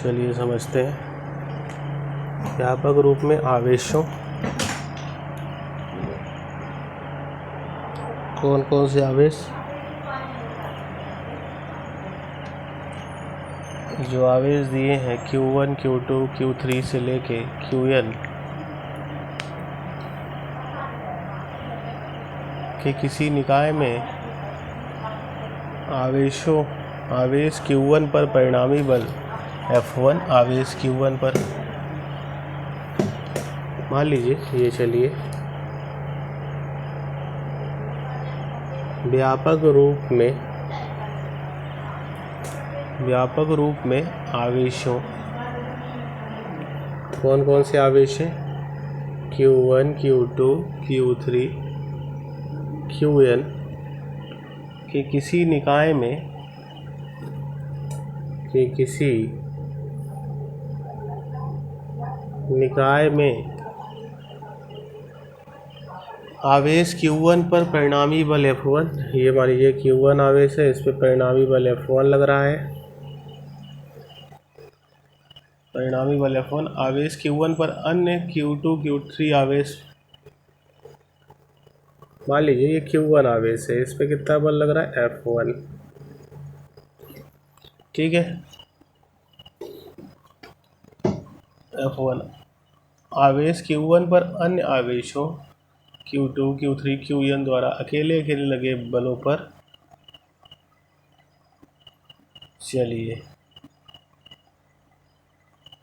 चलिए समझते हैं। व्यापक रूप में आवेशों, कौन कौन से आवेश? जो आवेश दिए हैं Q1, Q2, Q3 से लेके Qn के किसी निकाय में आवेश Q1 पर परिणामी बल F1 आवेश Q1 पर, मान लीजिए ये, चलिए व्यापक रूप में आवेशों, कौन कौन से आवेश हैं? Q1, Q2, Q3, Qn के किसी निकाय में आवेश Q1 पर परिणामी बल F1, ये मान लीजिए Q1 आवेश है, इस पर परिणामी बल F1 लग रहा है। परिणामी बल F1 आवेश Q1 पर अन्य Q2, Q3 आवेश, मान लीजिए ये Q1 आवेश है, इस पे कितना बल लग रहा है? F1। ठीक है, F1 आवेश Q1 पर अन्य आवेशों Q2, Q3, Qn द्वारा अकेले लगे बलों पर, चलिए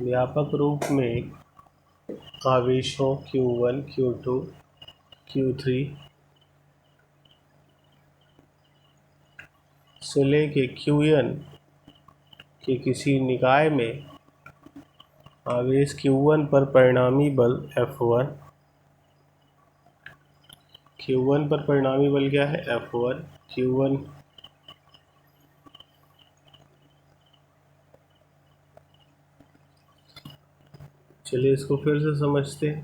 व्यापक रूप में आवेशों Q1, Q2, Q3 से लेके Qn के किसी निकाय में आवेश Q1 पर परिणामी बल F1, Q1 पर परिणामी बल क्या है? F1। Q1 चलिए इसको फिर से समझते हैं।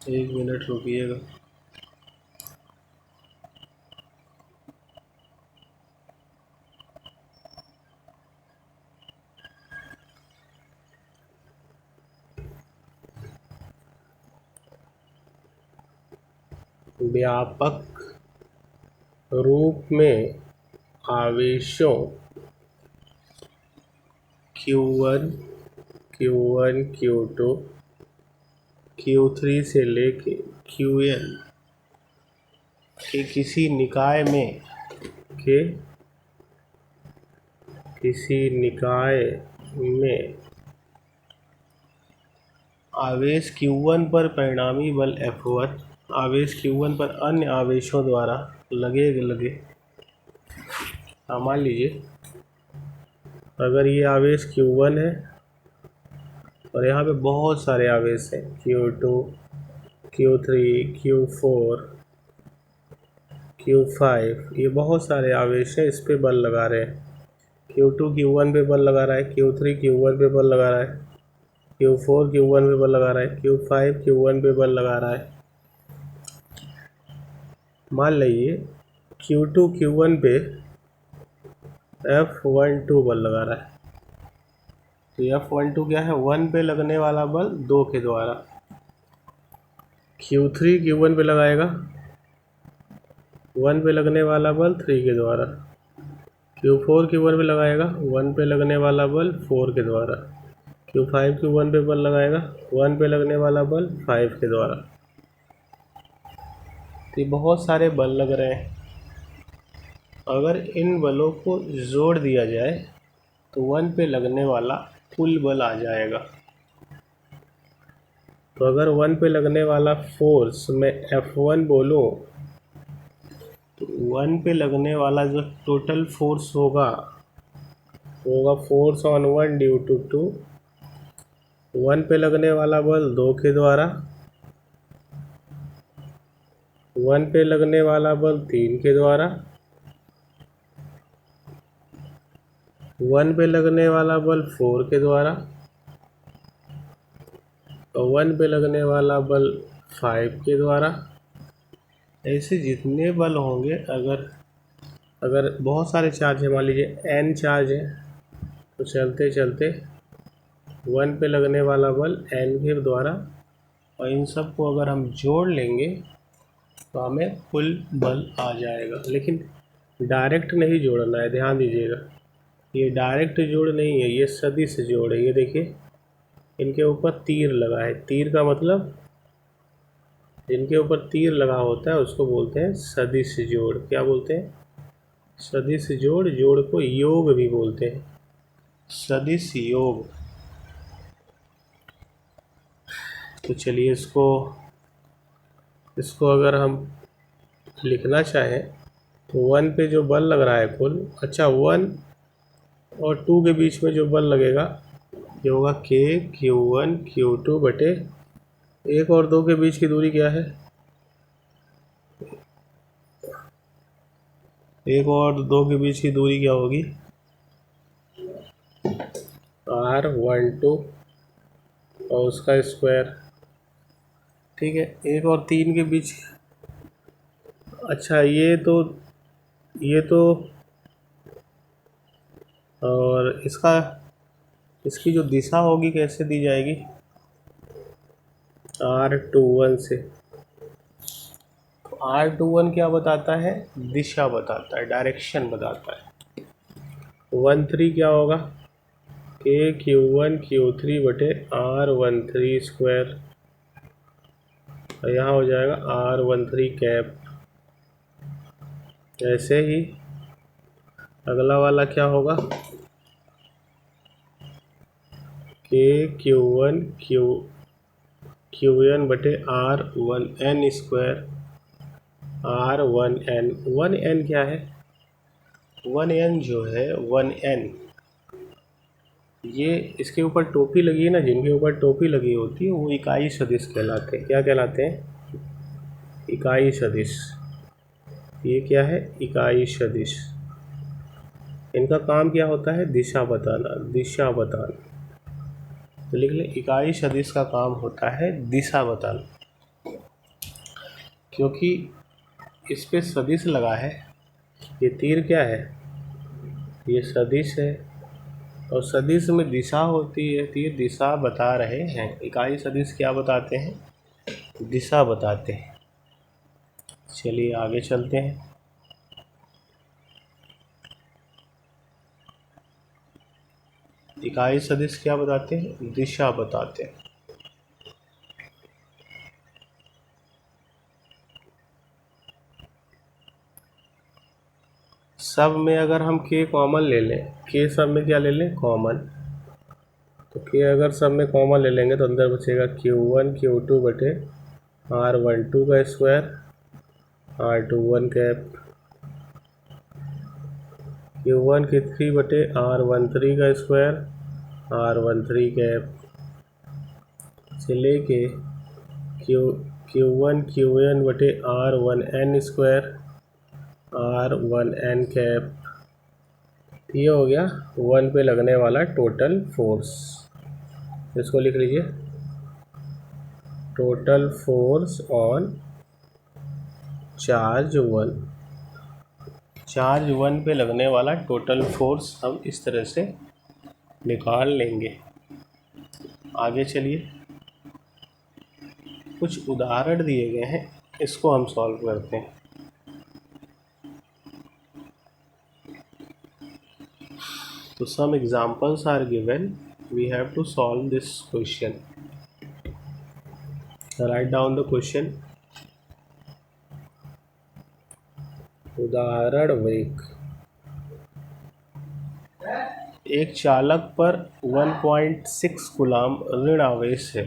एक मिनट रुकिएगा। व्यापक रूप में आवेशों Q1, Q2, Q3 से लेके Qn के किसी निकाय में आवेश Q1 पर परिणामी बल F1 आवेश Q1 पर अन्य आवेशों द्वारा लगे मान लीजिए अगर ये आवेश Q1 है और यहाँ पे बहुत सारे आवेश हैं Q2, Q3, Q4, Q5, ये बहुत सारे आवेश हैं, इस पे बल लगा रहे हैं। Q2 Q1 पे बल लगा रहा है, Q3 Q1 पे बल लगा रहा है, Q4 Q1 पे बल लगा रहा है, Q5 Q1 पे बल लगा रहा है। मान लीजिए Q2 Q1 पे F12 बल लगा रहा है, तो F12 क्या है? 1 पे लगने वाला बल 2 के द्वारा। Q3 Q1 पे लगाएगा, 1 पे लगने वाला बल 3 के द्वारा। Q4 Q1 पे लगाएगा, 1 पे लगने वाला बल 4 के द्वारा। Q5 Q1 पे बल लगाएगा, 1 पे लगने वाला बल 5 के द्वारा। तो ये बहुत सारे बल लग रहे हैं। अगर इन बलों को जोड़ दिया जाए तो 1 पे लगने वाला कुल बल आ जाएगा। तो अगर 1 पे लगने वाला फोर्स मैं F1 बोलूँ तो 1 पे लगने वाला जो टोटल फोर्स होगा फोर्स ऑन 1 ड्यू टू 1 पे लगने वाला बल 2 के द्वारा, 1 पे लगने वाला बल 3 के द्वारा, 1 पे लगने वाला बल 4 के द्वारा और 1 पे लगने वाला बल 5 के द्वारा। ऐसे जितने बल होंगे, अगर अगर बहुत सारे चार्ज है, मान लीजिए n चार्ज है, तो चलते चलते 1 पे लगने वाला बल n के द्वारा, और इन सब को अगर हम जोड़ लेंगे तो हमें कुल बल आ जाएगा। लेकिन डायरेक्ट नहीं जोड़ना है, ध्यान दीजिएगा, ये डायरेक्ट जोड़ नहीं है, ये सदिश जोड़ है। ये देखिए इनके ऊपर तीर लगा है, तीर का मतलब जिनके ऊपर तीर लगा होता है उसको बोलते हैं सदिश जोड़। क्या बोलते हैं? सदिश जोड़। जोड़ को योग भी बोलते हैं, सदिश योग। तो चलिए इसको अगर हम लिखना चाहें तो 1 पे जो बल लग रहा है कुल, अच्छा 1 और 2 के बीच में जो बल लगेगा ये होगा KQ1 Q2 बटे 1 और 2 के बीच की दूरी क्या है? 1 और 2 के बीच की दूरी क्या होगी? R12 और उसका स्क्वायर। ठीक है, 1 और 3 के बीच, अच्छा ये तो और इसकी जो दिशा होगी कैसे दी जाएगी? R21 से। तो R21 क्या बताता है? दिशा बताता है, डायरेक्शन बताता है। 13 क्या होगा? KQ1 Q3 बटे R13 स्क्वायर, और यहाँ हो जाएगा R13 कैप। ऐसे ही अगला वाला क्या होगा? KQ1 QN बटे R1N स्क्वायर, R1N। 1N क्या है? 1N जो है 1N, ये इसके ऊपर टोपी लगी है ना, जिनके ऊपर टोपी लगी होती है वो इकाई सदिश कहलाते हैं। क्या कहलाते हैं? इकाई सदिश। ये क्या है? इकाई सदिश। इनका काम क्या होता है? दिशा बताना, दिशा बताना। तो लिख लें, इकाई सदिश का काम होता है दिशा बताना। क्योंकि इस पे सदिश लगा है, ये तीर क्या है? ये सदिश है, और सदिश में दिशा होती है, तीर दिशा बता रहे हैं। इकाई सदिश क्या बताते हैं? दिशा बताते हैं। चलिए आगे चलते हैं। इकाई सदिश क्या बताते हैं? दिशा बताते हैं। सब में अगर हम k कॉमन ले लें, k सब में क्या ले लें? कॉमन। तो k अगर सब में कॉमन ले लेंगे तो अंदर बचेगा Q1 Q2 बटे R12 का square, R21 cap, Q1 Q3 बटे R13 का स्क्वायर, R13 कैप, से लेके Q1 QN बटे R1N स्क्वायर, R1N कैप। ये हो गया 1 पे लगने वाला टोटल फोर्स। इसको लिख लीजिए, total force on charge 1। Charge 1 पे लगने वाला टोटल फोर्स हम इस तरह से निकाल लेंगे। आगे चलिए, कुछ उदाहरण दिए गए हैं, इसको हम सॉल्व करते हैं। तो some examples are given, we have to solve this question. Write down the question. उदाहरण 1, एक चालक पर 1.6 कूलाम ऋण आवेश है।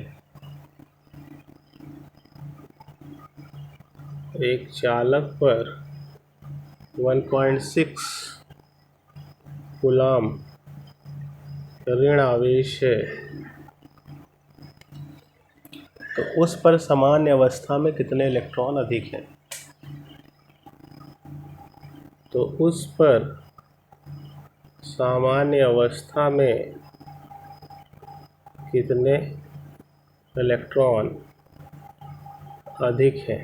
एक चालक पर 1.6 कूलाम ऋण आवेश है, तो उस पर सामान्य अवस्था में कितने इलेक्ट्रॉन अधिक हैं? तो उस पर सामान्य अवस्था में कितने इलेक्ट्रॉन अधिक हैं?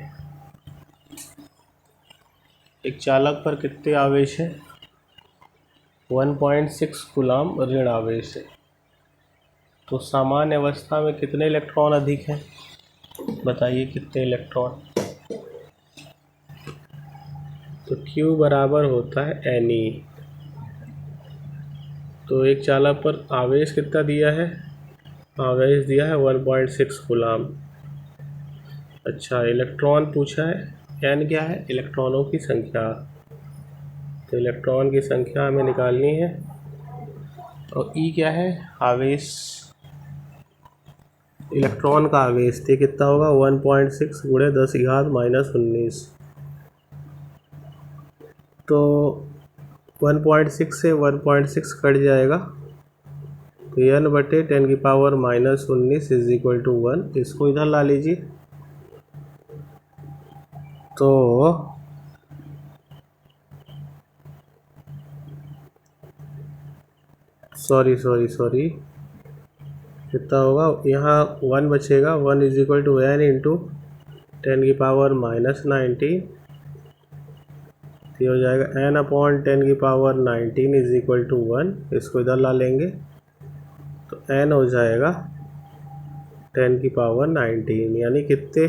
एक चालक पर कितने आवेश है? 1.6 कूलाम ऋण आवेश है। तो सामान्य अवस्था में कितने इलेक्ट्रॉन अधिक हैं? बताइए कितने इलेक्ट्रॉन। तो Q बराबर होता है Ne। तो एक चालक पर आवेश कितना दिया है? आवेश दिया है 1.6 कूलाम। अच्छा, इलेक्ट्रॉन पूछा है। N क्या है? इलेक्ट्रॉनों की संख्या। तो इलेक्ट्रॉन की संख्या हमें निकालनी है। और E क्या है? आवेश। इलेक्ट्रॉन का आवेश तो कितना होगा? 1.6 गुणे 10⁻⁻19। तो 1.6 से 1.6 कट जाएगा, तो n/10⁻⁻19 इज इक्वल टू 1। इसको इधर ला लीजिए। तो सॉरी कितना होगा? यहाँ 1 बचेगा। 1 is equal to n into 10⁻⁻19। ये हो जाएगा n/10⁻19 इज इक्वल टू 1। इसको इधर ला लेंगे तो n हो जाएगा 10⁻19। यानी कितने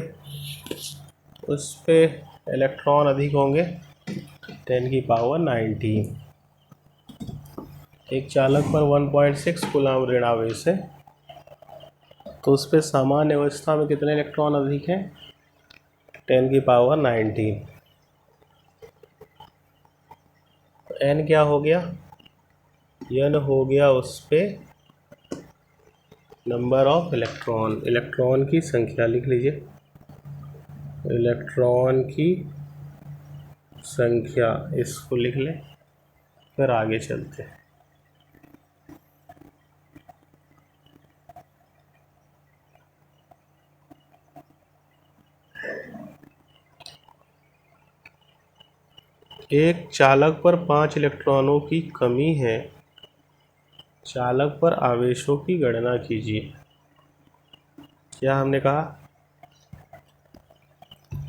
उस पे इलेक्ट्रॉन अधिक होंगे? 10⁻19। एक चालक पर 1.6 कूलाम ऋण आवेश है, तो उस पे सामान्य अवस्था में कितने इलेक्ट्रॉन अधिक हैं? 10⁻19। तो n क्या हो गया? n हो गया उस पे नंबर ऑफ इलेक्ट्रॉन। इलेक्ट्रॉन की संख्या लिख लीजिए। इलेक्ट्रॉन की संख्या, इसको लिख लें। फिर आगे चलते हैं। एक चालक पर 5 इलेक्ट्रॉनों की कमी है। चालक पर आवेशों की गणना कीजिए। क्या हमने कहा?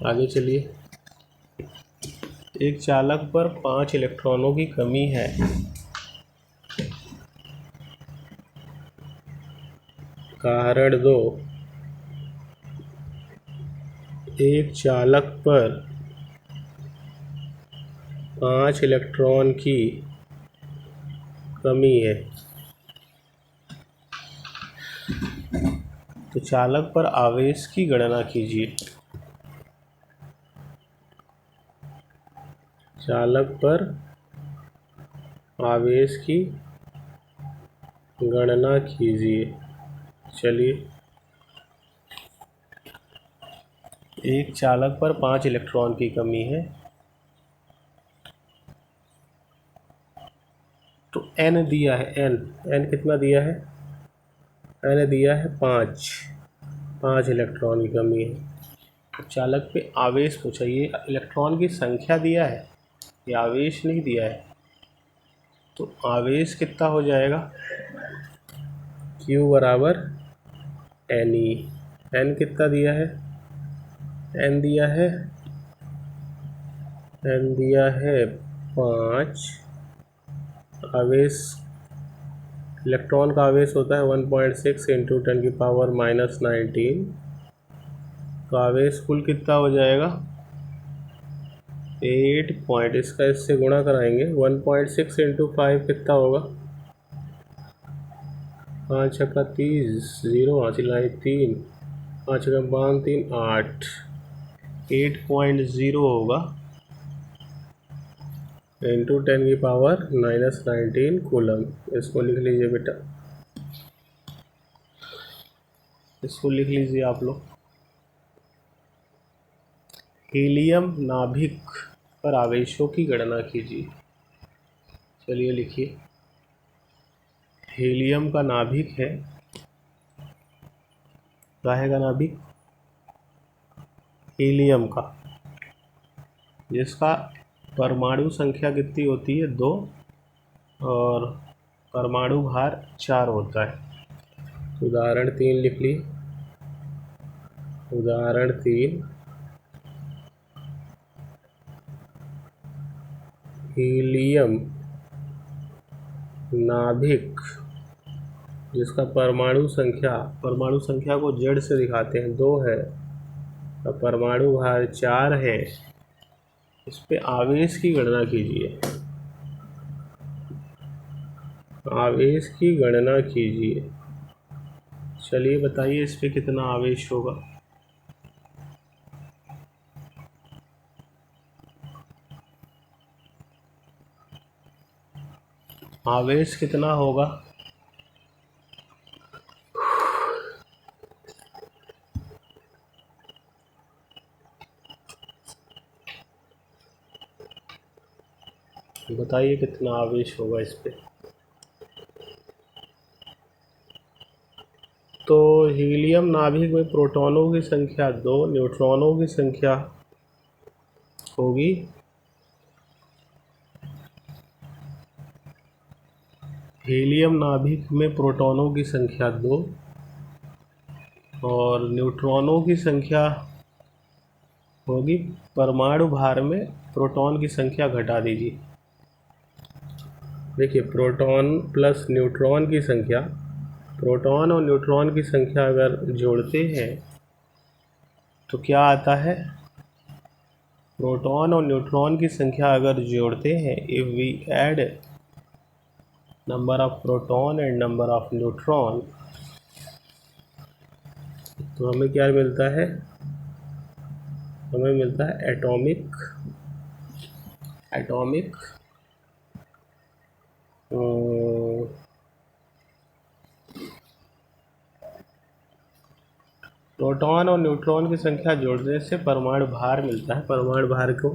आगे चलिए। एक चालक पर 5 इलेक्ट्रॉनों की कमी है। कारण 2, एक चालक पर 5 इलेक्ट्रॉन की कमी है। तो चालक पर आवेश की गणना कीजिए। चालक पर आवेश की गणना कीजिए। चलिए, एक चालक पर 5 इलेक्ट्रॉन की कमी है, तो n दिया है। n कितना दिया है? n दिया है 5 इलेक्ट्रॉन की कमी है। तो चालक पे आवेश पूछा। ये इलेक्ट्रॉन की संख्या दिया है, ये आवेश नहीं दिया है। तो आवेश कितना हो जाएगा? Q बराबर Ne। n कितना दिया है? n दिया है 5। आवेश, इलेक्ट्रॉन का आवेश होता है 1.6 इंटू 10⁻⁻19। तो आवेश कुल कितना हो जाएगा? 8 पॉइंट। इसका इससे गुणा कराएंगे। 1.6 इंटू 5 कितना होगा? 5 छक्का 30, 0 हासिल आए 3, 5 छक्का 5 3 8। 8.0 होगा इंटू 10⁻⁻19 कूलम। इसको लिख लीजिए बेटा, इसको लिख लीजिए आप लोग। हीलियम नाभिक पर आवेशों की गणना कीजिए। चलिए लिखिए। हीलियम का नाभिक है, काहे का नाभिक? हीलियम का, जिसका परमाणु संख्या कितनी होती है? 2 और परमाणु भार 4 होता है। उदाहरण 3 लिख ली। उदाहरण 3, हीलियम नाभिक जिसका परमाणु संख्या को Z से दिखाते हैं 2 है और परमाणु भार 4 है, इस पे आवेश की गणना कीजिए। आवेश की गणना कीजिए। चलिए बताइए इस पे कितना आवेश होगा। आवेश कितना होगा? बताइए कितना आवेश होगा इस पे। तो हीलियम नाभिक में प्रोटॉनों की संख्या 2, न्यूट्रॉनों की संख्या होगी हीलियम नाभिक में प्रोटॉनों की संख्या 2 और न्यूट्रॉनों की संख्या होगी, परमाणु भार में प्रोटॉन की संख्या घटा दीजिए। देखिए प्रोटॉन प्लस न्यूट्रॉन की संख्या, प्रोटॉन और न्यूट्रॉन की संख्या अगर जोड़ते हैं तो क्या आता है? प्रोटॉन और न्यूट्रॉन की संख्या अगर जोड़ते हैं, if we add number of proton and number of neutron, तो हमें क्या मिलता है? हमें मिलता है एटॉमिक प्रोटॉन और न्यूट्रॉन की संख्या जोड़ने से परमाणु भार मिलता है। परमाणु भार को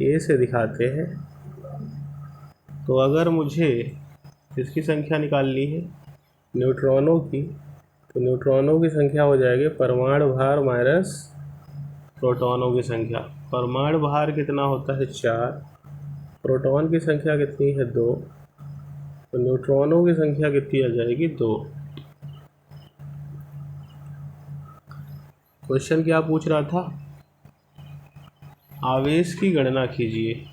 ए से दिखाते हैं। तो अगर मुझे इसकी संख्या निकालनी है न्यूट्रॉनों की, तो न्यूट्रॉनों की संख्या हो जाएगी परमाणु भार माइनस प्रोटॉनों की संख्या। परमाणु भार कितना होता है? 4। प्रोटॉन की संख्या कितनी है? 2। तो न्यूट्रॉनों की संख्या कितनी आ जाएगी? 2। क्वेश्चन क्या पूछ रहा था? आवेश की गणना कीजिए।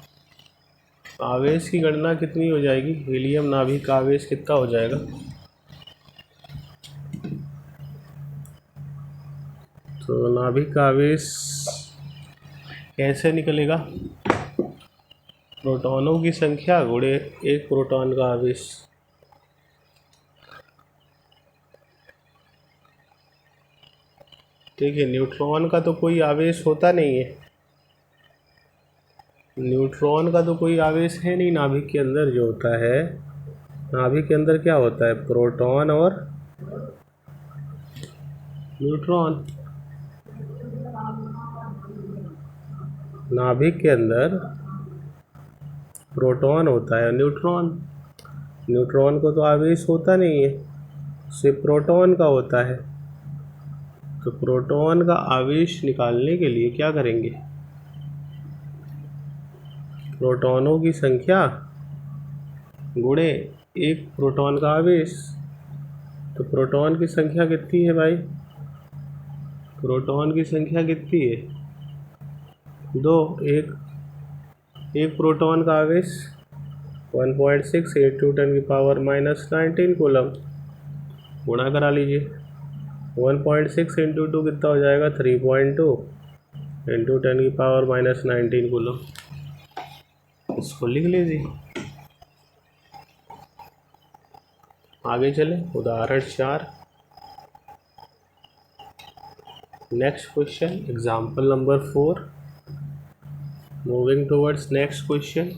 आवेश की गणना कितनी हो जाएगी? हीलियम नाभिक का आवेश कितना हो जाएगा? तो नाभिक का आवेश कैसे निकलेगा? प्रोटॉनों की संख्या गुणे एक प्रोटॉन का आवेश। देखिए न्यूट्रॉन का तो कोई आवेश होता नहीं है, न्यूट्रॉन का तो कोई आवेश है नहीं नाभिक के अंदर। जो होता है नाभिक के अंदर क्या होता है? प्रोटॉन और न्यूट्रॉन। नाभिक के अंदर प्रोटॉन होता है, न्यूट्रॉन को तो आवेश होता नहीं है, सिर्फ प्रोटॉन का होता है। तो प्रोटॉन का आवेश निकालने के लिए क्या करेंगे? प्रोटॉनों की संख्या गुणे एक प्रोटॉन का आवेश। तो प्रोटॉन की संख्या कितनी है भाई? प्रोटॉन की संख्या कितनी है? 2। एक प्रोटॉन का आवेश 1.6 × 10⁻⁻19 कूलम। गुणा करा लीजिए। 1.6 × 2 कितना हो जाएगा? 3.2 × 10⁻⁻19 कूलम। इसको लिख लीजिए। आगे चले उदाहरण 4। Next question example number 4। Moving towards next question.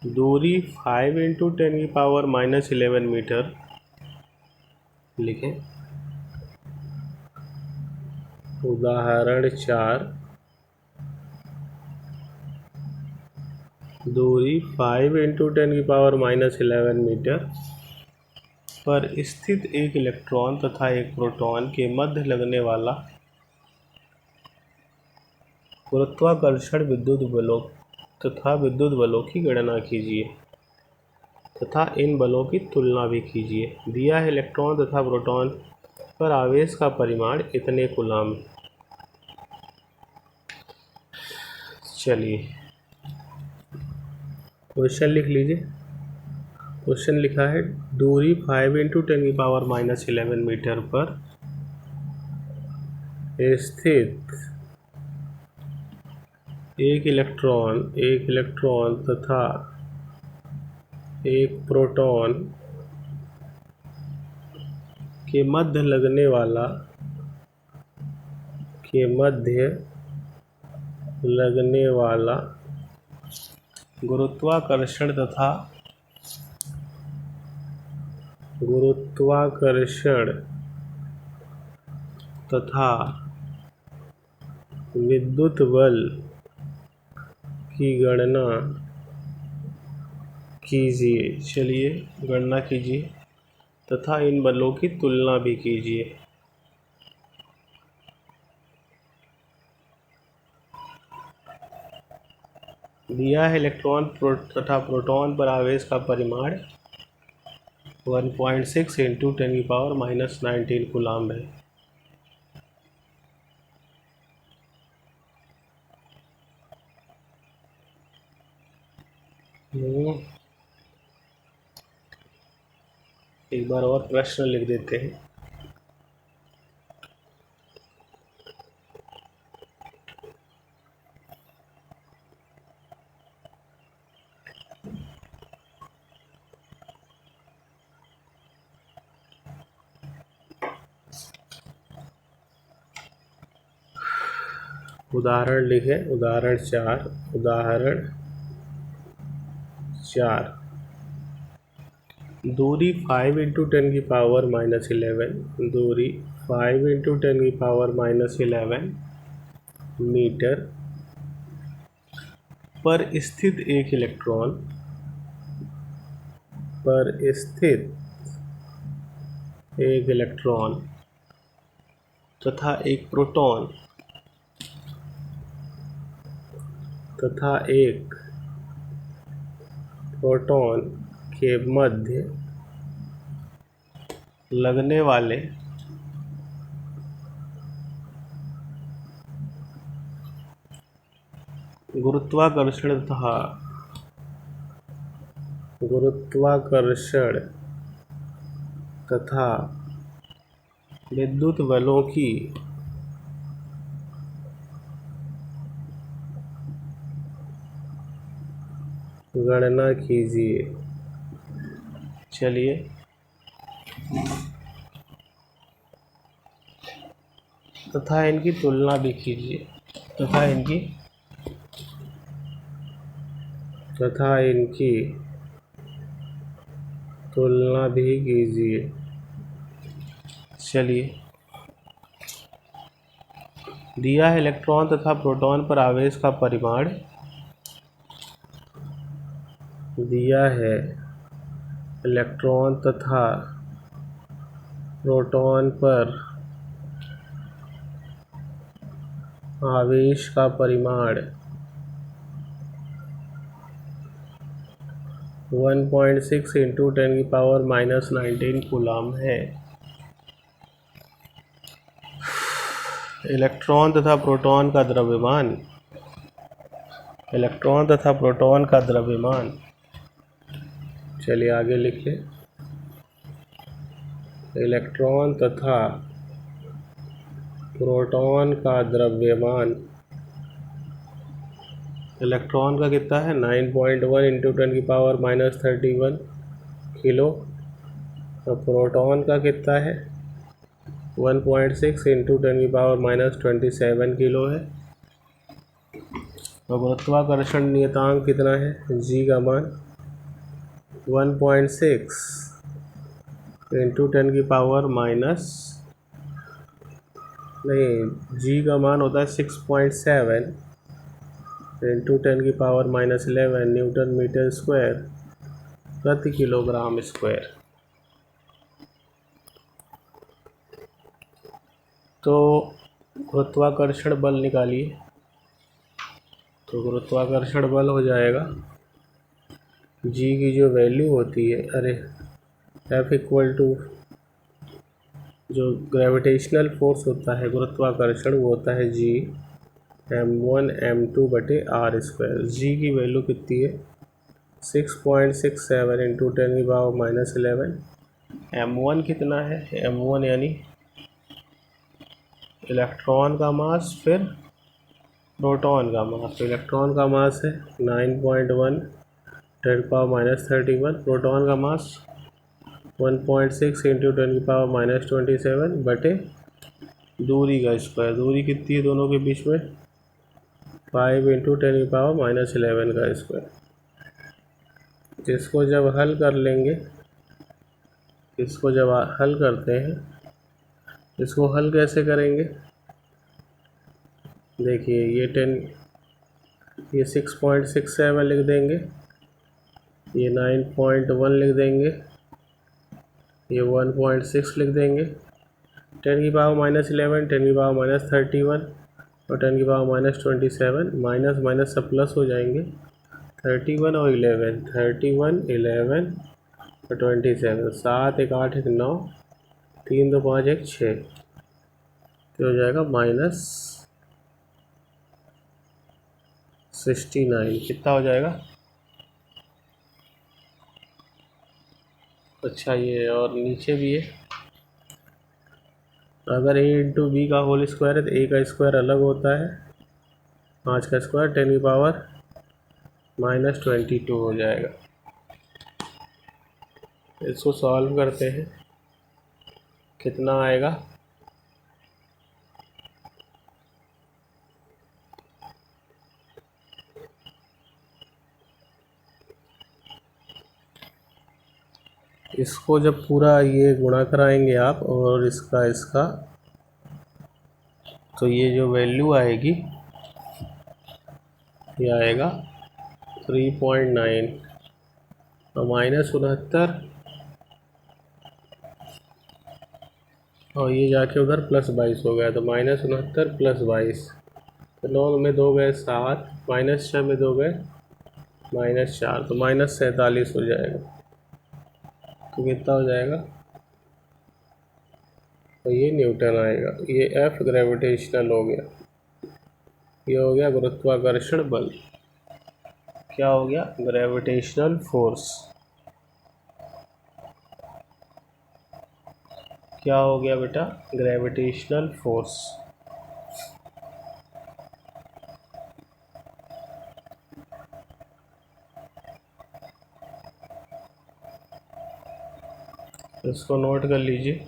दूरी 5 × 10⁻⁻11 मीटर लिखें। उदाहरण 4। दूरी 5 × 10⁻⁻11 मीटर पर स्थित एक इलेक्ट्रॉन तथा एक प्रोटॉन के मध्य लगने वाला गुरुत्वाकर्षण विद्युत बलों तथा विद्युत बलों की गणना कीजिए। तथा इन बलों की तुलना भी कीजिए। दिया है इलेक्ट्रॉन तथा प्रोटॉन पर आवेश का परिमाण इतने कूलम। चलिए क्वेश्चन लिख लीजिए। क्वेश्चन लिखा है दूरी 5 × 10⁻11 मीटर पर स्थित एक इलेक्ट्रॉन तथा एक प्रोटॉन के मध्य लगने वाला गुरुत्वाकर्षण तथा विद्युत बल की गणना कीजिए। चलिए गणना कीजिए तथा इन बलों की तुलना भी कीजिए। दिया है इलेक्ट्रॉन तथा प्रोटॉन पर आवेश का परिमाण 1.6 × 10⁻19 कूलम है। एक बार और प्रश्न लिख देते हैं। उदाहरण लिखें। उदाहरण 4 दूरी 5 × 10⁻11 दूरी 5 × 10⁻11 मीटर पर स्थित एक इलेक्ट्रॉन तथा एक प्रोटॉन के मध्य लगने वाले गुरुत्वाकर्षण तथा विद्युत बलों की गणना कीजिए। चलिए तथा इनकी तुलना भी कीजिए। चलिए दिया है इलेक्ट्रॉन तथा प्रोटॉन पर आवेश का परिमाण आवेश का परिमाण 1.6 × 10⁻19 कूलम है। इलेक्ट्रॉन तथा प्रोटॉन का द्रव्यमान चलिए आगे लिखिए। इलेक्ट्रॉन तथा प्रोटॉन का द्रव्यमान इलेक्ट्रॉन का कितना है 9.1 × 10⁻31 किलो और प्रोटॉन का कितना है 1.6 × 10⁻27 किलो है। और गुरुत्वाकर्षण नियतांक कितना है जी का मान 1.6 × जी का मान होता है 6.7 × 10⁻11 न्यूटन मीटर स्क्वायर प्रति किलोग्राम स्क्वायर। तो गुरुत्वाकर्षण बल निकालिए। तो गुरुत्वाकर्षण बल हो जाएगा जी की जो वैल्यू होती है, अरे F इक्वल टू जो ग्रेविटेशनल फोर्स होता है गुरुत्वाकर्षण, वो होता है G m1 m2 बटे आर स्क्वायर। जी की वैल्यू कितनी है 6.67 इंटू 10⁻11। m1 कितना है, m1 यानी इलेक्ट्रॉन का मास, फिर प्रोटॉन का मास। तो इलेक्ट्रॉन का मास है 9.1 10⁻31, प्रोटॉन का मास 1.6 इंटू 10⁻27 बटे दूरी का स्क्वायर। दूरी कितनी है दोनों के बीच में 5 इंटू 10⁻11 का स्क्वायर। इसको जब हल कर लेंगे, इसको जब हल करते हैं, इसको हल कैसे करेंगे, देखिए ये 6.67 लिख देंगे, ये 9.1 लिख देंगे, ये 1.6 लिख देंगे, 10⁻11 10⁻31 और 10⁻27 माइनस माइनस सब प्लस हो जाएंगे। 31 और 11 31 11 और 27, 7 1 8 1 9 3 2 5 1 6, तो हो जाएगा -69। कितना हो जाएगा, अच्छा ये और नीचे भी है, अगर a इंटू बी का होल स्क्वायर है तो a का स्क्वायर अलग होता है, 5 का स्क्वायर 10⁻22 हो जाएगा। इसको सॉल्व करते हैं, कितना आएगा, इसको जब पूरा ये गुणा कराएंगे आप और इसका तो ये जो वैल्यू आएगी ये आएगा 3.9 और -69 और ये जाके उधर +22 हो गया, तो -69 +22, तो 9 में 2 गए 7, -6 में 2 गए -4, तो -47 हो जाएगा। तो कितना हो जाएगा, तो ये न्यूटन आएगा। ये F ग्रेविटेशनल हो गया, ये हो गया गुरुत्वाकर्षण बल। क्या हो गया, ग्रेविटेशनल फोर्स। क्या हो गया बेटा, ग्रेविटेशनल फोर्स। इसको नोट कर लीजिए।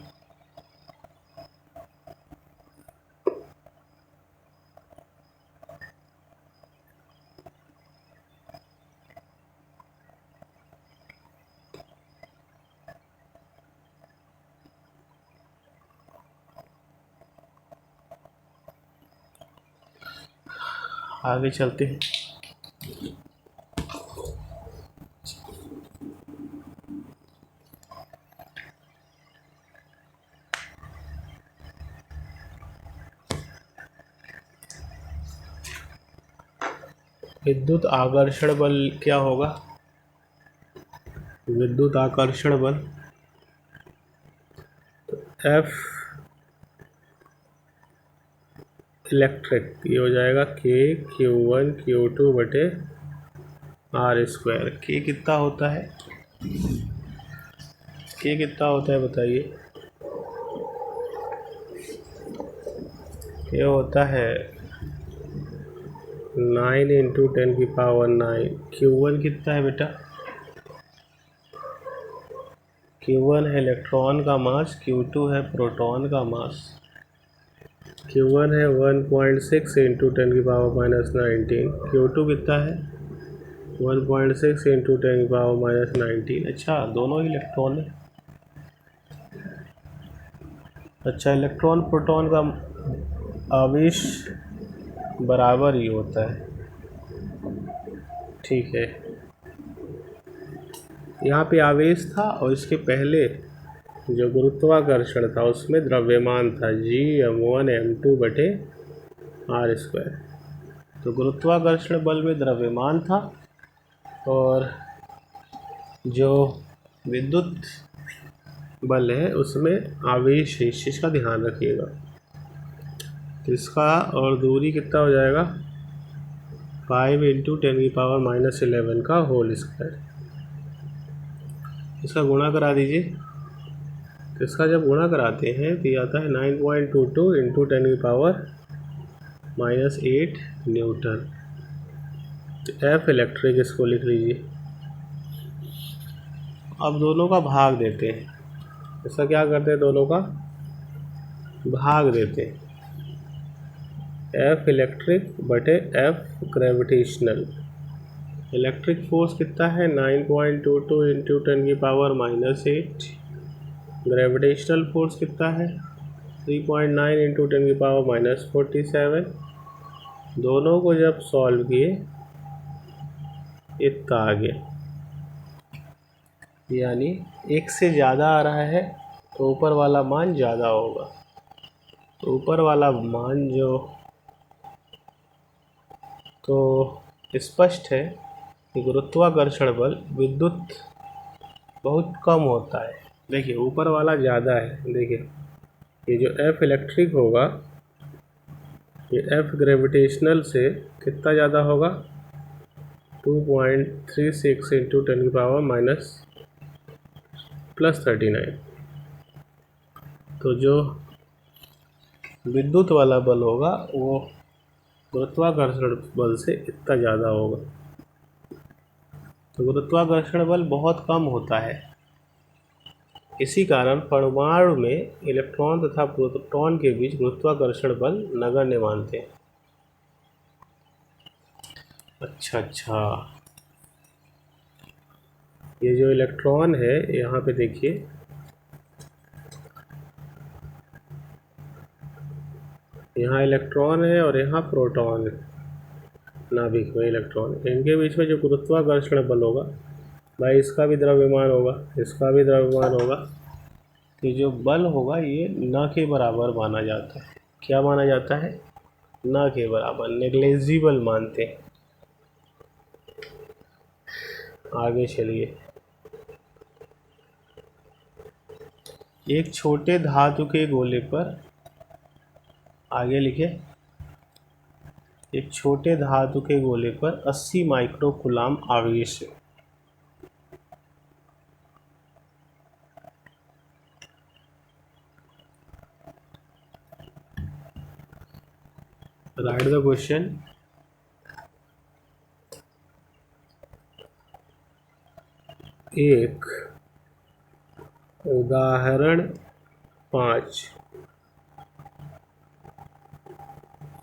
आगे चलते हैं। विद्युत आकर्षण बल क्या होगा, विद्युत आकर्षण बल F इलेक्ट्रिक, ये हो जाएगा K Q1 Q2 बटे आर स्क्वायर। K कितना होता है, K कितना होता है बताइए, K होता है 9 इंटू 10⁹। Q1 कितना है बेटा, Q1 है इलेक्ट्रॉन का मास, Q2 है प्रोटॉन का मास। Q1 है 1.6 इंटू 10⁻19, Q2 कितना है 1.6 इंटू 10⁻19। अच्छा दोनों ही इलेक्ट्रॉन है। अच्छा इलेक्ट्रॉन प्रोटॉन का आवेश बराबर ही होता है, ठीक है। यहाँ पे आवेश था और इसके पहले जो गुरुत्वाकर्षण था उसमें द्रव्यमान था Gm1 m2 बटे आर स्क्वायर। तो गुरुत्वाकर्षण बल में द्रव्यमान था और जो विद्युत बल है उसमें आवेश है, इस चीज़ का ध्यान रखिएगा। तो इसका और दूरी कितना हो जाएगा 5 × 10⁻11 का होल स्क्वायर। इसका गुणा करा दीजिए। तो इसका जब गुणा कराते हैं तो ये आता है 9.22 × 10⁻8 न्यूटन। तो एफ इलेक्ट्रिक इसको लिख लीजिए। अब दोनों का भाग देते हैं। इसका क्या करते हैं, दोनों का भाग देते हैं। एफ इलेक्ट्रिक बटे एफ ग्रेविटेशनल। इलेक्ट्रिक फोर्स कितना है 9.22 × 10⁻8। ग्रेविटेशनल फोर्स कितना है 3.9 × 10⁻47। दोनों को जब सॉल्व किए इतना आ गया, यानी एक से ज़्यादा आ रहा है तो ऊपर वाला मान ज़्यादा होगा। तो ऊपर वाला मान जो तो स्पष्ट है कि गुरुत्वाकर्षण बल विद्युत बहुत कम होता है। देखिए ऊपर वाला ज़्यादा है। देखिए ये जो एफ इलेक्ट्रिक होगा ये एफ ग्रेविटेशनल से कितना ज़्यादा होगा 2.36 × 10⁻⁻39। तो जो विद्युत वाला बल होगा वो गुरुत्वाकर्षण बल से इतना ज़्यादा होगा। तो गुरुत्वाकर्षण बल बहुत कम होता है। इसी कारण परमाणु में इलेक्ट्रॉन तथा प्रोटॉन के बीच गुरुत्वाकर्षण बल नगण्य मानते हैं। अच्छा, ये जो इलेक्ट्रॉन है यहाँ पे देखिए, यहाँ इलेक्ट्रॉन है और यहाँ प्रोटॉन है। नाभिक में इलेक्ट्रॉन, इनके बीच में जो गुरुत्वाकर्षण बल होगा भाई, इसका भी द्रव्यमान होगा, इसका भी द्रव्यमान होगा। तो जो बल होगा ये न के बराबर माना जाता है। क्या माना जाता है, न के बराबर, नेग्लिजिबल मानते हैं। आगे चलिए। एक छोटे धातु के गोले पर, आगे लिखे, एक छोटे धातु के गोले पर 80 माइक्रोकूलाम आवेश है। Right the question. एक उदाहरण 5,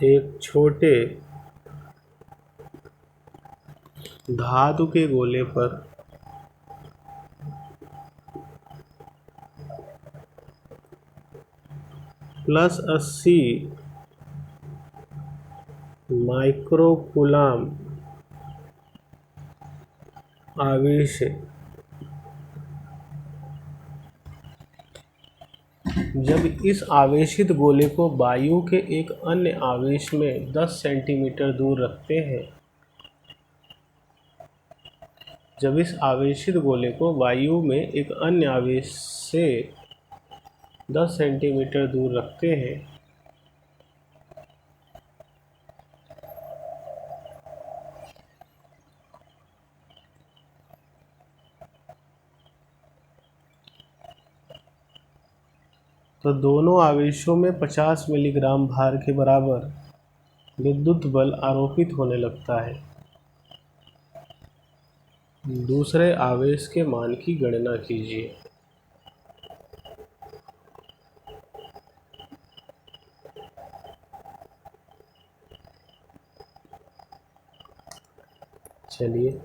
एक छोटे धातु के गोले पर +80 माइक्रोकूलाम आवेश है। जब इस आवेशित गोले को वायु के एक अन्य आवेश में 10 सेंटीमीटर दूर रखते हैं, जब इस आवेशित गोले को वायु में एक अन्य आवेश से 10 सेंटीमीटर दूर रखते हैं तो दोनों आवेशों में 50 मिलीग्राम भार के बराबर विद्युत बल आरोपित होने लगता है। दूसरे आवेश के मान की गणना कीजिए। चलिए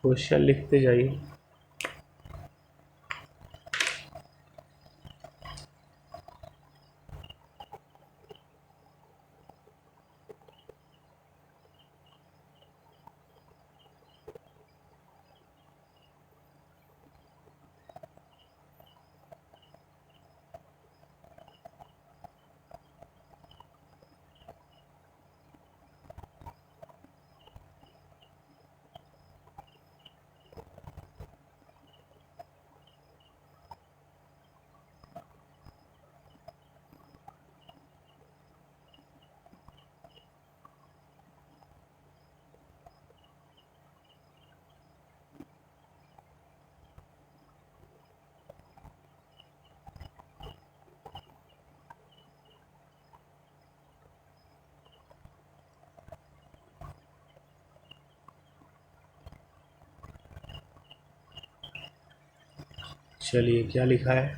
क्वेश्चन लिखते जाइए। चलिए क्या लिखा है,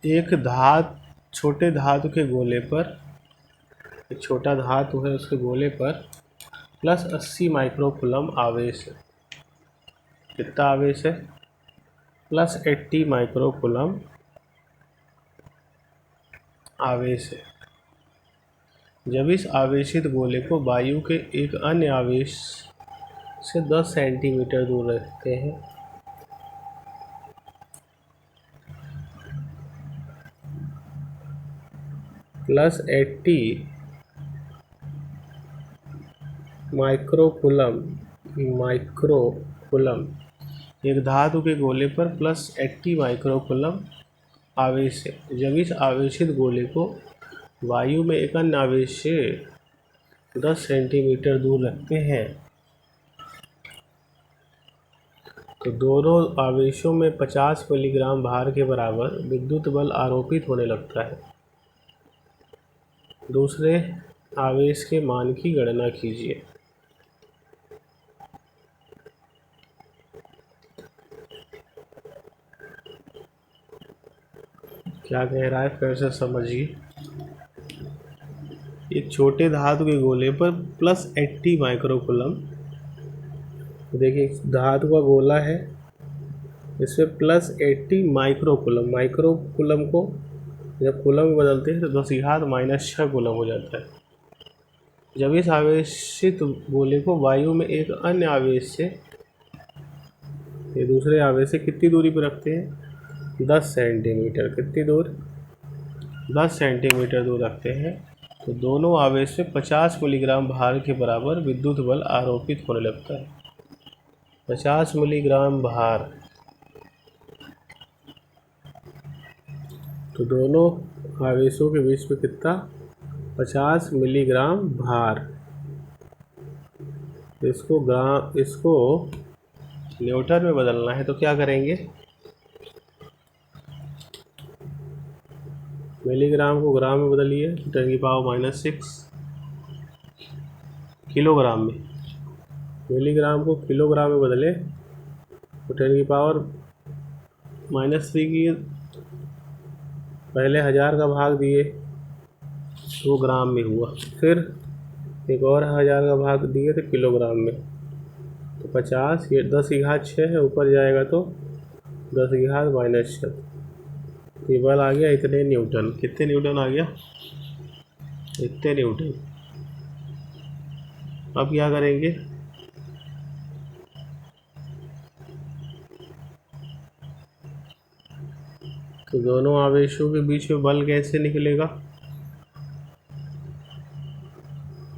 एक छोटे धातु के गोले पर, एक छोटा धातु है उसके गोले पर +80 माइक्रोकुलम आवेश है। कितना आवेश है, +80 माइक्रोकुलम आवेश है। जब इस आवेशित गोले को वायु के एक अन्य आवेश से 10 सेंटीमीटर दूर रखते हैं, +80 माइक्रोकुलम एक धातु के गोले पर +80 माइक्रोकुलम आवेश है। जब इस आवेशित गोले को वायु में एक अन्य आवेश से 10 सेंटीमीटर दूर रखते हैं तो दोनों आवेशों में 50 मिलीग्राम भार के बराबर विद्युत बल आरोपित होने लगता है। दूसरे आवेश के मान की गणना कीजिए। क्या कह रहा है फिर से समझिए। एक छोटे धातु के गोले पर +80 माइक्रोकुलम, देखिए धातु का गोला है, इसमें +80 माइक्रोकुलम, माइक्रोकुलम को जब कुलम में बदलते हैं तो 10⁻⁻⁶ कुलम हो जाता है। जब इस आवेशित गोले को वायु में एक अन्य आवेश से, ये दूसरे आवेश से कितनी दूरी पर रखते हैं, 10 सेंटीमीटर, कितनी दूर, 10 सेंटीमीटर दूर रखते हैं तो दोनों आवेश में 50 मिलीग्राम भार के बराबर विद्युत बल आरोपित होने लगता है। 50 मिलीग्राम भार, तो दोनों आवेशों के बीच में कितना, 50 मिलीग्राम भार। इसको न्यूटन में बदलना है तो क्या करेंगे, मिलीग्राम को ग्राम में बदलिए, 10⁻⁻⁶, किलोग्राम में, मिलीग्राम को किलोग्राम में बदले तो 10⁻⁻³ की पहले 1000 का भाग दिए तो ग्राम में हुआ, फिर एक और 1000 का भाग दिए तो किलोग्राम में, तो 50, ये 10⁻⁶ है, ऊपर जाएगा तो 10⁻⁻⁶, ये बल आ गया इतने न्यूटन। कितने न्यूटन आ गया, इतने न्यूटन। अब क्या करेंगे, तो दोनों आवेशों के बीच में बल कैसे निकलेगा,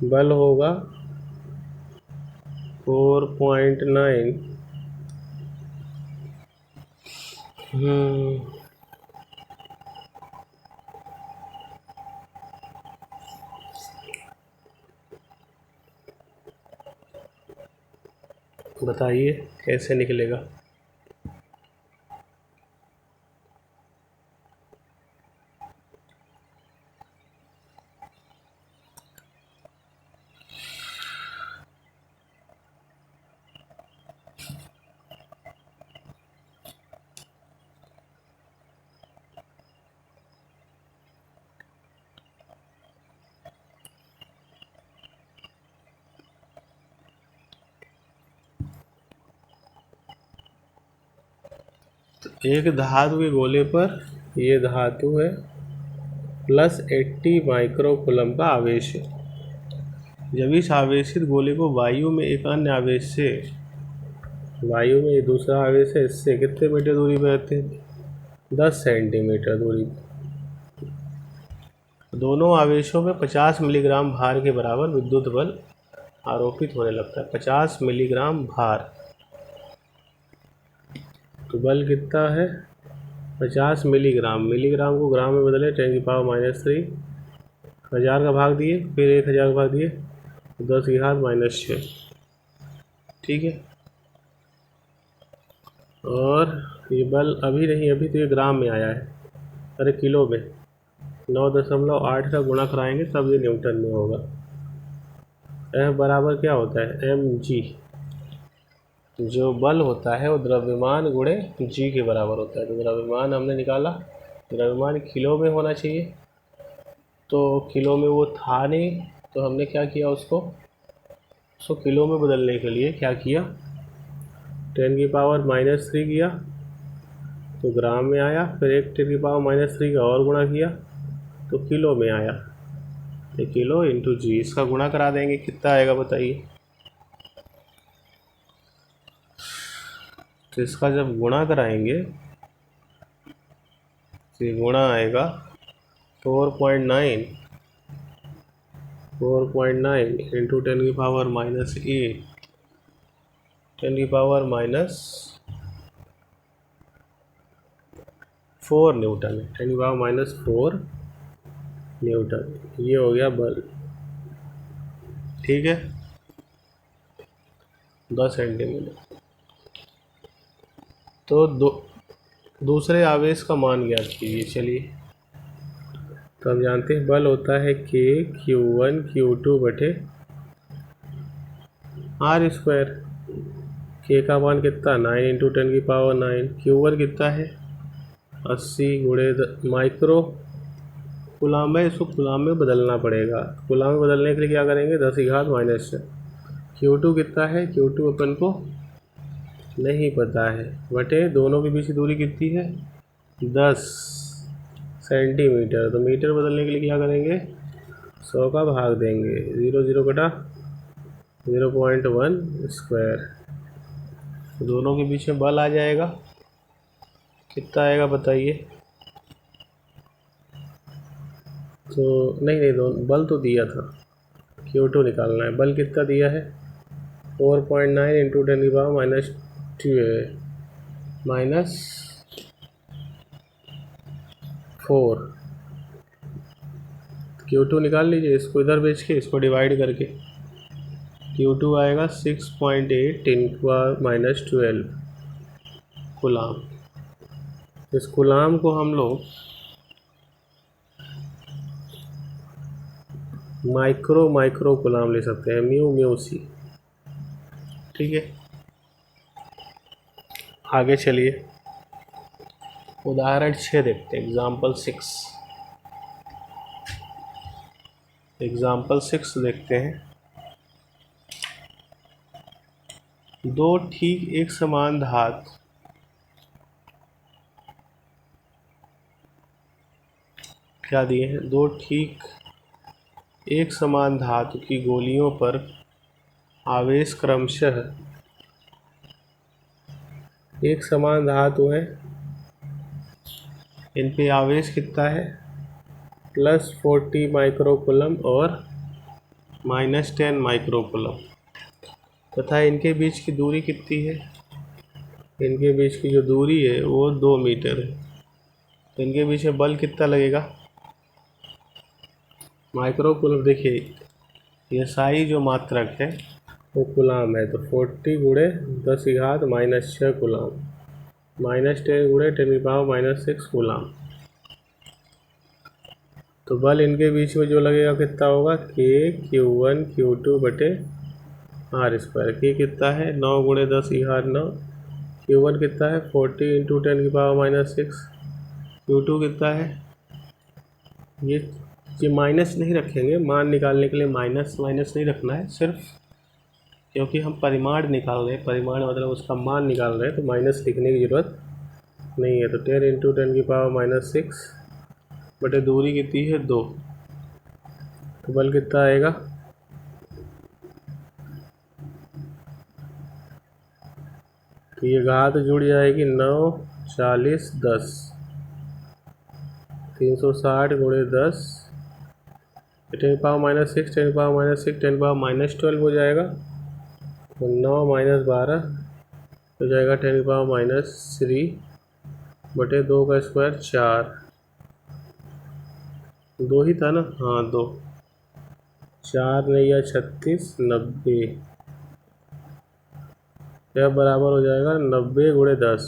बल होगा 4.9 बताइए कैसे निकलेगा। एक धातु के गोले पर, ये धातु है, +80 माइक्रोकुलम का आवेश है। जब इस आवेशित गोले को वायु में एक अन्य आवेश से, वायु में दूसरा आवेश है, इससे कितने मीटर दूरी पर रहते हैं, 10 सेंटीमीटर दूरी। दोनों आवेशों में 50 मिलीग्राम भार के बराबर विद्युत बल आरोपित होने लगता है। 50 मिलीग्राम भार, तो बल कितना है, 50 मिलीग्राम, मिलीग्राम को ग्राम में बदले 10⁻⁻³ 1000 का भाग दिए, फिर 1000 का भाग दिए, 10⁻⁻⁶, ठीक है। और ये बल अभी नहीं, अभी तो ये ग्राम में आया है, अरे किलो में, 9.8 का गुणा कराएंगे तब ये न्यूटन में होगा। F बराबर क्या होता है mg, जो बल होता है वो द्रव्यमान गुणे g के बराबर होता है। तो द्रव्यमान हमने निकाला, द्रव्यमान किलो में होना चाहिए, तो किलो में वो था नहीं, तो हमने क्या किया, उसको किलो में बदलने के लिए क्या किया, 10⁻³ किया तो ग्राम में आया, फिर एक 10⁻³ का और गुणा किया तो किलो में आया। तो किलो इंटू जी, इसका गुणा करा देंगे, कितना आएगा बताइए। तो इसका जब गुणा कराएंगे तो ये गुणा आएगा 4.9 इंटू 10⁻⁸ 10⁻⁴ न्यूटन, 10⁻⁴ न्यूटन, ये हो गया बल। ठीक है, 10 सेंटीमीटर। तो दूसरे आवेश का मान ज्ञात कीजिए। चलिए, तो हम जानते हैं बल होता है K Q1 Q2 बटे r²। K का मान कितना, 9 इंटू 10⁹ Q1 कितना है 80 × माइक्रो कूलाम है, इसको कूलाम में बदलना पड़ेगा। कूलाम में बदलने के लिए क्या करेंगे, 10⁻⁻⁶। Q2 कितना है, Q2 अपन को नहीं पता है, बटे दोनों के बीच की दूरी कितनी है 10 सेंटीमीटर। तो मीटर बदलने के लिए क्या करेंगे, 100 का भाग देंगे, 0 0 कटा 0.1²। तो दोनों के बीच में बल आ जाएगा, कितना आएगा बताइए। तो नहीं, दोनों बल तो दिया था, Q2 निकालना है। बल कितना दिया है 4.9 इंटू 10⁻⁻² -4। Q2 निकाल लीजिए, इसको इधर भेज के इसको डिवाइड करके Q2 आएगा 6.8 × 10⁻12 कूलाम। इस कूलाम को हम लोग माइक्रो कूलाम ले सकते हैं, μ/μc। ठीक है, आगे चलिए उदाहरण 6 देखते हैं। एग्जाम्पल 6 देखते हैं। दो ठीक एक समान धातु क्या दिए हैं, दो ठीक एक समान धातु की गोलियों पर आवेश क्रमशः, एक समान धातु है, इन पे आवेश कितना है +40 माइक्रो कूलम और -10 माइक्रो कूलम, तथा इनके बीच की दूरी कितनी है, इनके बीच की जो दूरी है वो 2 मीटर है। तो इनके बीच में बल कितना लगेगा, माइक्रो कूलम। देखिए ये साई जो मात्रक है वो कूलाम है, तो 40 × 10⁻⁻6 कूलाम, -10 × 10⁻⁻6 कूलाम। तो बल इनके बीच में जो लगेगा कितना होगा, K Q1 Q2 बटे r²। K कितना है 9 × 10⁻9, Q1 कितना है 40 × 10⁻⁻6, Q2 कितना है, ये माइनस नहीं रखेंगे, मान निकालने के लिए माइनस नहीं रखना है, सिर्फ क्योंकि हम परिमाण निकाल रहे हैं, परिमाण मतलब उसका मान निकाल रहे हैं, तो माइनस लिखने की ज़रूरत नहीं है। तो 10 × 10⁻6 बटे दूरी कितनी है 2, तो बल कितना आएगा, तो ये घात जुड़ जाएगी 9 40 10, 360 × 10 10⁻⁻6 10⁻⁻6 10⁻⁻12 हो जाएगा, तो 9 - 12 हो जाएगा 10⁻³ बटे 2 का स्क्वायर 4, 2 ही था ना, हाँ 2, 4 या 36 90, यह बराबर हो जाएगा 90 × 10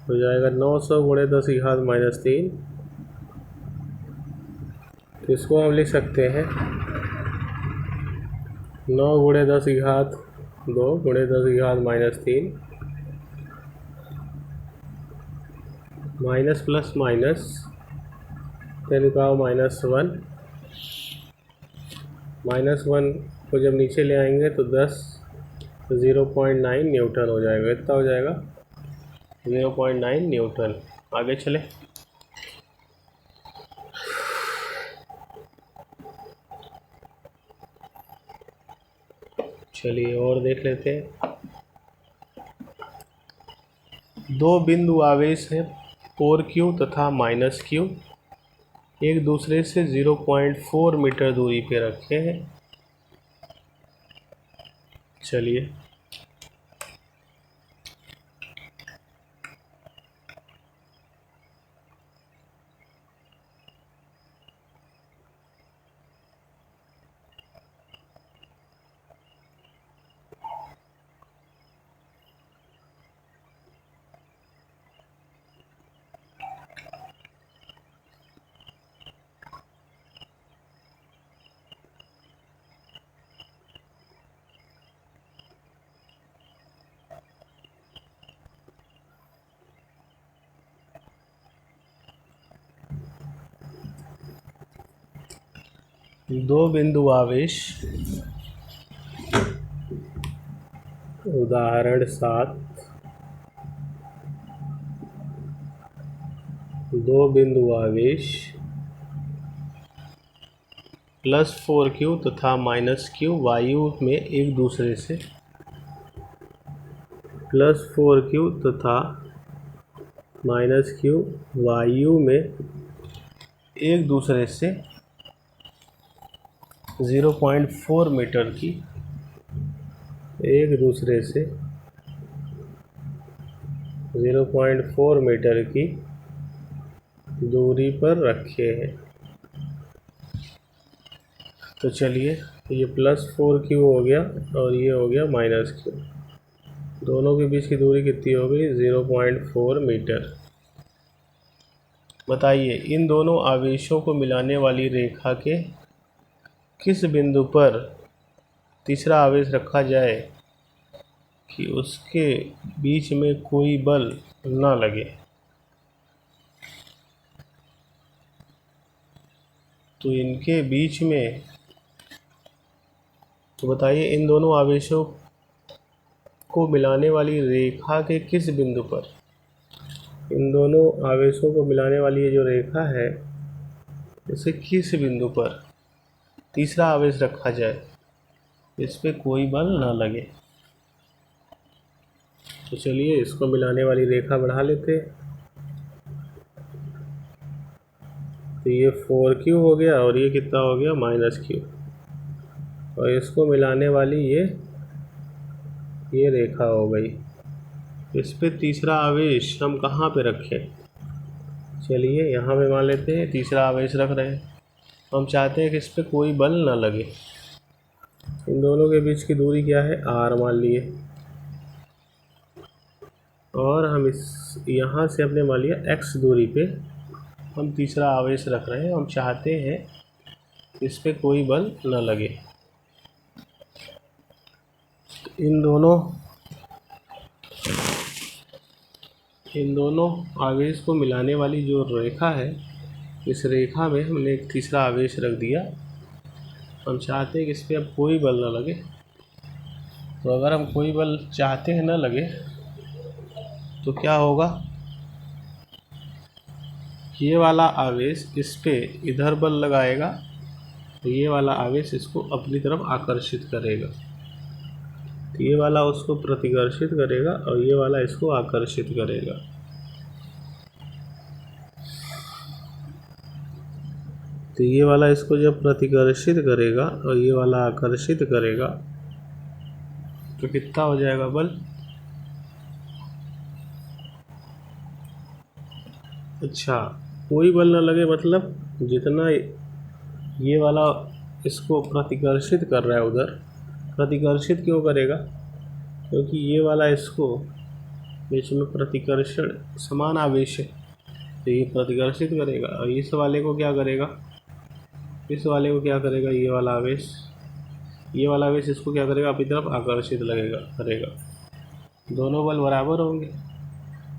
हो जाएगा 900 × 10⁻³ तो इसको हम लिख सकते हैं 9 × 10⁻² × 10⁻³ माइनस प्लस माइनस 10⁻⁻1 -1 को जब नीचे ले आएंगे तो 10 0.9 न्यूटन हो जाएगा। इतना हो जाएगा 0.9 न्यूटन। आगे चले। चलिए और देख लेते हैं। दो बिंदु आवेश हैं q तथा -q, एक दूसरे से 0.4 मीटर दूरी पे रखे हैं। चलिए दो बिंदु आवेश उदाहरण 7। दो बिंदु आवेश +4q तथा -q वायु में एक दूसरे से +4q तथा -q वायु में एक दूसरे से 0.4 मीटर की एक दूसरे से 0.4 मीटर की दूरी पर रखे हैं। तो चलिए ये +4q हो गया और ये हो गया -q। दोनों के बीच की दूरी कितनी हो गई? 0.4 मीटर। बताइए इन दोनों आवेशों को मिलाने वाली रेखा के किस बिंदु पर तीसरा आवेश रखा जाए कि उसके बीच में कोई बल ना लगे। तो इनके बीच में, तो बताइए इन दोनों आवेशों को मिलाने वाली रेखा के किस बिंदु पर, इन दोनों आवेशों को मिलाने वाली ये जो रेखा है इसे किस बिंदु पर तीसरा आवेश रखा जाए इस पे कोई बल ना लगे। तो चलिए इसको मिलाने वाली रेखा बढ़ा लेते हैं। तो ये 4q हो गया और ये कितना हो गया? -q। और इसको मिलाने वाली ये रेखा हो गई। इस पे तीसरा आवेश हम कहाँ पे रखें? चलिए यहाँ पे मान लेते हैं तीसरा आवेश रख रहे हैं। हम चाहते हैं कि इस पे कोई बल ना लगे। इन दोनों के बीच की दूरी क्या है? r मान लिए। और हम इस यहाँ से अपने मान लिया x दूरी पे हम तीसरा आवेश रख रहे हैं। हम चाहते हैं इस पे कोई बल न लगे। इन दोनों आवेश को मिलाने वाली जो रेखा है, इस रेखा में हमने एक तीसरा आवेश रख दिया। हम चाहते हैं कि इस पे अब कोई बल न लगे। तो अगर हम कोई बल चाहते हैं न लगे तो क्या होगा? ये वाला आवेश इस पे इधर बल लगाएगा तो ये वाला आवेश इसको अपनी तरफ आकर्षित करेगा। तो ये वाला उसको प्रतिकर्षित करेगा और ये वाला इसको आकर्षित करेगा। तो ये वाला इसको जब प्रतिकर्षित करेगा और ये वाला आकर्षित करेगा तो कितना हो जाएगा बल? अच्छा, कोई बल ना लगे मतलब जितना ये वाला इसको प्रतिकर्षित कर रहा है उधर, प्रतिकर्षित क्यों करेगा? क्योंकि ये वाला इसको बीच में प्रतिकर्षण समान आवेश है तो ये प्रतिकर्षित करेगा। और इस वाले को क्या करेगा? इस वाले को क्या करेगा? ये वाला आवेश ये वाला आवेश इसको क्या करेगा, अपनी तरफ आकर्षित लगेगा करेगा। दोनों बल बराबर होंगे।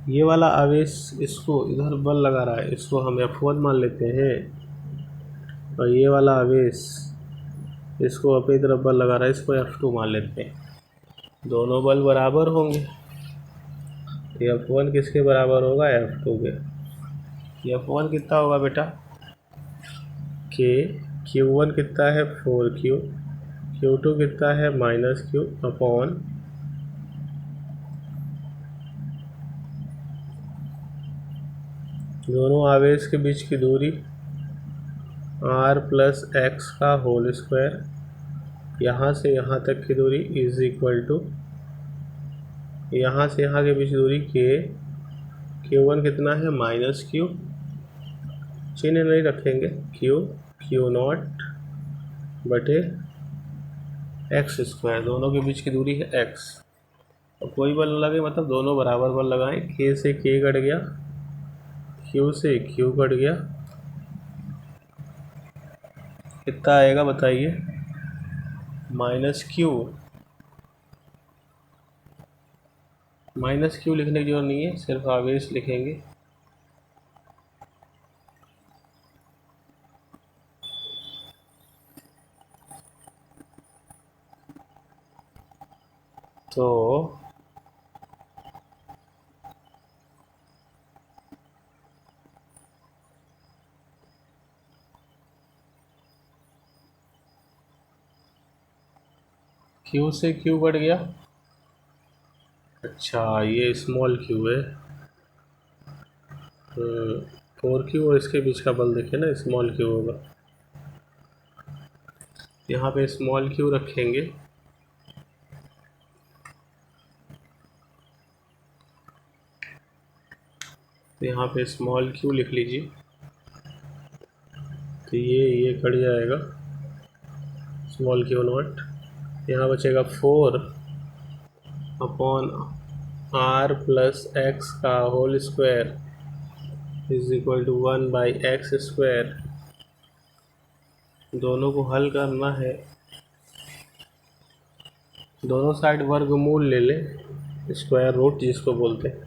ये वाला आवेश इसको इधर बल लगा रहा है, इसको हम F1 मान लेते हैं, और ये वाला आवेश इसको अपनी तरफ बल लगा रहा है, इसको F2 मान लेते हैं। दोनों बल बराबर होंगे। F1 किसके बराबर होगा, F2 के। F1 कितना होगा बेटा, K। Q1 कितना है, 4Q। Q2 कितना है, -Q अपॉन दोनों आवेश के बीच की दूरी r + x का होल स्क्वायर, यहाँ से यहाँ तक की दूरी इज इक्वल टू यहाँ से यहाँ के बीच दूरी K। Q1 कितना है, -Q, चिन्ह नहीं रखेंगे, Q0 बटे x²। दोनों के बीच की दूरी है x, और कोई बल लगे मतलब दोनों बराबर बल लगाएं। K से K कट गया, Q से Q कट गया, कितना आएगा बताइए, -Q। -Q लिखने की जरूरत नहीं है, सिर्फ आवेश लिखेंगे। तो Q से Q कट गया, अच्छा ये स्मॉल q है। 4Q और इसके बीच का बल देखिए ना, स्मॉल q होगा। यहाँ पे स्मॉल q रखेंगे, तो यहाँ पे स्मॉल q लिख लीजिए, तो ये कट जाएगा स्मॉल Q0। यहाँ बचेगा 4 अपॉन r + x का whole square is equal to 1/x²। दोनों को हल करना है, दोनों साइड वर्गमूल ले लें, स्क्वायर रूट जिसको बोलते हैं,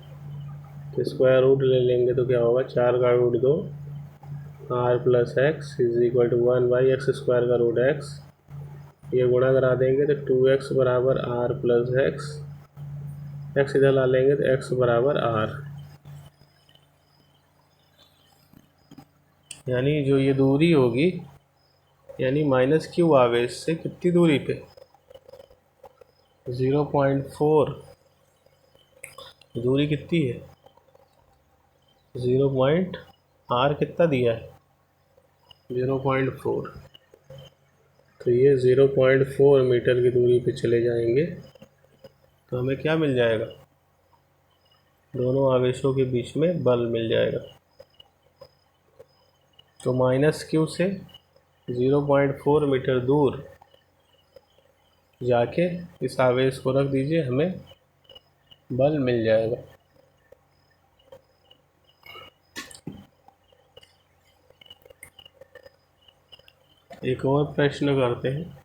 तो स्क्वायर रूट ले लेंगे तो क्या होगा, 4 का root 2 r + x is equal to 1/x² का रूट x। ये गुणा करा देंगे तो 2x बराबर r + x, x इधर ला लेंगे तो x बराबर r। यानी जो ये दूरी होगी, यानी -Q आवेश से कितनी दूरी पे, 0.4। दूरी कितनी है, 0. r कितना दिया है, 0.4। तो ये 0.4 मीटर की दूरी पे चले जाएंगे, तो हमें क्या मिल जाएगा, दोनों आवेशों के बीच में बल मिल जाएगा। तो -Q से 0.4 मीटर दूर जाके इस आवेश को रख दीजिए, हमें बल मिल जाएगा। एक और प्रश्न करते हैं।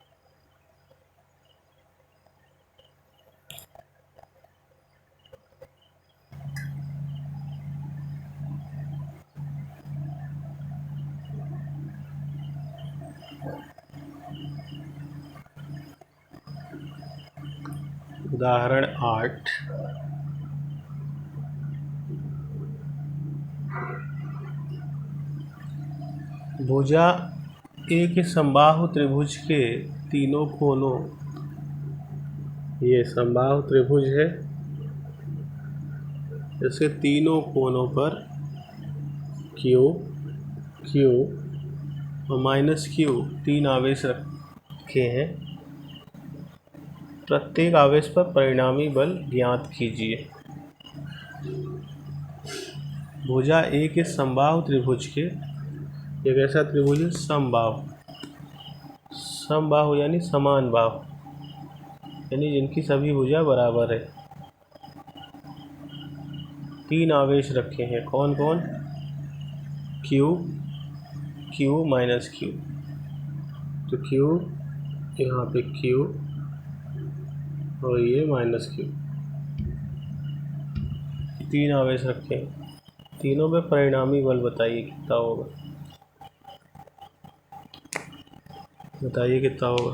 उदाहरण 8। भुजा ए के समबाहु त्रिभुज के तीनों कोनों, ये समबाहु त्रिभुज है, इसके तीनों कोनों पर Q, Q और -Q 3 आवेश रखे हैं। प्रत्येक आवेश पर परिणामी बल ज्ञात कीजिए। भुजा ए के समबाहु त्रिभुज के, एक ऐसा त्रिभुज है समबाहु, समबाहु यानी समान बाहु, यानी जिनकी सभी भुजा बराबर है। 3 आवेश रखे हैं, कौन कौन, Q, Q -Q। तो Q यहाँ पे Q और ये -Q, 3 आवेश रखे हैं। तीनों में परिणामी बल बताइए कितना होगा, बताइए कितना होगा।